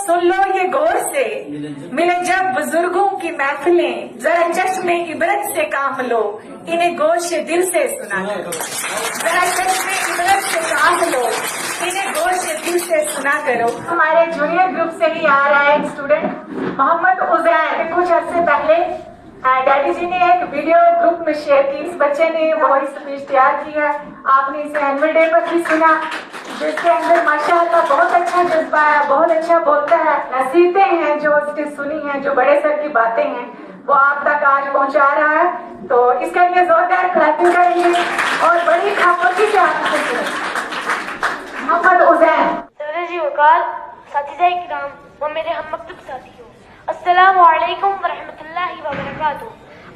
सुन लो ये गौर से, मिले जब बुजुर्गों की महफिलें, जरा चश्मे इबरत से काम लो, इन्हें गोश दिल से सुना करो। जरा चश्मे इबरत से काम लो, इन्हें गोश दिल से सुना करो। हमारे जूनियर ग्रुप से ही आ रहा है एक स्टूडेंट मोहम्मद उजैर। कुछ अर्से पहले डैडी जी ने एक वीडियो ग्रुप में शेयर की। इस बच्चे ने वही स्पीच तैयार की है, आपने इसे एनुअल डे पर भी सुना, जिसके अंदर माशाअल्लाह बहुत अच्छा जज्बा है, बहुत अच्छा बोलता है। नसीहतें हैं जो उसने सुनी हैं, जो बड़े सर की बातें हैं, वो आप तक आज पहुंचा रहा है। तो इसके लिए जोरदार क्लैपिंग करेंगे और बड़ी खामोशी से आप मोहम्मद उजैर। सर जी वकार, साथीज़ाए किराम व मेरे हम मकतब साथियों, अस्सलामु अलैकुम व रहमतुल्लाहि व बरकातुहू।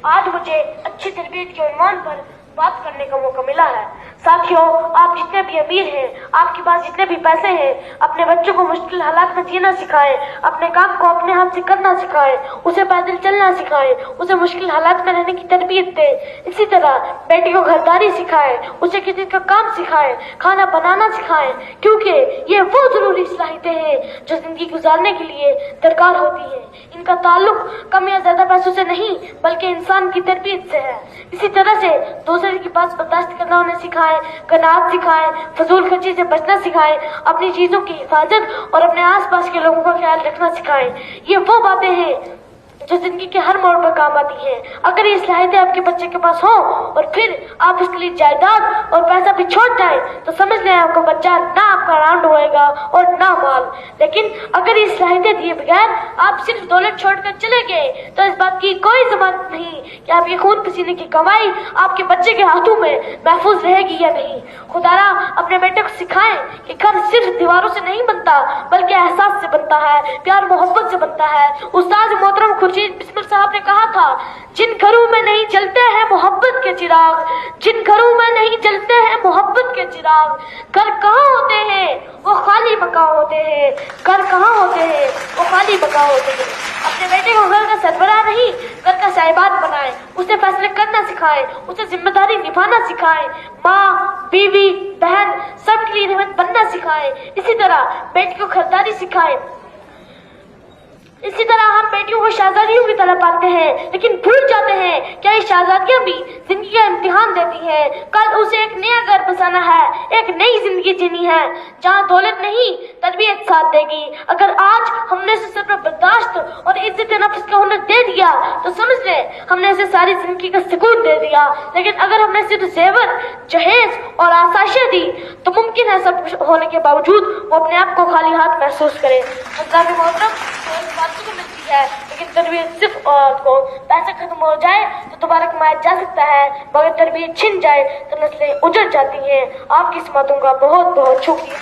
आज मुझे अच्छी तरबियत के उन्वान पर बात करने का मौका मिला है। साथियों, आप जितने भी अमीर हैं, आपके पास जितने भी पैसे हैं, अपने बच्चों को मुश्किल हालात में जीना सिखाएं, अपने काम को अपने हाथ से करना सिखाएं, उसे पैदल चलना सिखाएं, उसे मुश्किल हालात में रहने की तरबियत दें। इसी तरह बेटी को घरदारी सिखाएं, उसे किसी का काम सिखाएं, खाना बनाना सिखाएं, क्योंकि ये वो जरूरी सलाहियतें हैं जो जिंदगी गुजारने के लिए दरकार होती हैं। इनका ताल्लुक कम या ज्यादा पैसों से नहीं, बल्कि इंसान की तरबियत से है। इसी तरह से दूसरे की बात बर्दाश्त करना उन्हें सिखाएं, कनात सिखाएं, फजूल खर्ची से बचना सिखाएं, अपनी चीजों की हिफाजत और अपने आसपास के लोगों का ख्याल रखना सिखाएं। ये वो बातें हैं जो जिंदगी के हर मोड़ पर काम आती हैं। अगर ये सलाहियतें आपके बच्चे के पास हो और फिर आप उसके लिए जायदाद और पैसा भी छोड़ जाए, तो समझ लें आपका बच्चा ना आपका राउंड होएगा और ना माल। लेकिन अगर ये सलाहियतें दिए बगैर आप सिर्फ दौलत छोड़कर चले गए, तो इस बात की कोई जमानत नहीं कि आपके खून पसीने की कमाई आपके बच्चे के हाथों में महफूज रहेगी या नहीं। खुदारा अपने बेटे को सिखाएं कि घर सिर्फ दीवारों से नहीं बनता, बल्कि एहसास से बनता है, प्यार मोहब्बत से बनता है। उस्ताद मोहतरम खुर्शीद बिस्मिल साहब ने कहा था, जिन घरों में नहीं जलते हैं मोहब्बत के चिराग, जिन घरों में नहीं जलते हैं मोहब्बत के चिराग, घर कहाँ होते हैं वो खाली मकान होते हैं, घर कहाँ होते हैं वो खाली मकान होते हैं। अपने बेटे को घर का सरबराह नहीं, घर का साहिबान बनाएं, उसे फैसले करना सिखाएं, उसे जिम्मेदारी निभाना सिखाएं, माँ, बीवी, बहन सबके लिए रहमत बनना सिखाएं। इसी तरह बेटी को खरीदारी सिखाएं। इसी तरह हम बेटियों को शहजादियों की तरह पालते हैं, लेकिन भूल जाते हैं क्या ये शहजादियां भी जिंदगी का इम्तिहान देती हैं। कल उसे एक नया घर बसाना है, एक नई जिंदगी जीनी है, जहाँ दौलत नहीं तरबियत साथ देगी। अगर आज हमने उसे सब्र बर्दाश्त और इज्जत नफ्स का हुनर दे दिया, तो समझ ले हमने उसे सारी जिंदगी का सुकून दे दिया। लेकिन अगर हमने सिर्फ जेवर, जहेज और आसाइशें दी, तो मुमकिन है सब कुछ होने के बावजूद वो अपने आप को खाली हाथ महसूस करे। को मिलती है, लेकिन तरबियत सिर्फ औरत को। पैसा खत्म हो जाए तो दोबारा कमाया जा सकता है, मगर तरबियत छिन जाए तो नस्लें उजड़ जाती हैं। आपकी इस बातों का बहुत बहुत शुक्रिया।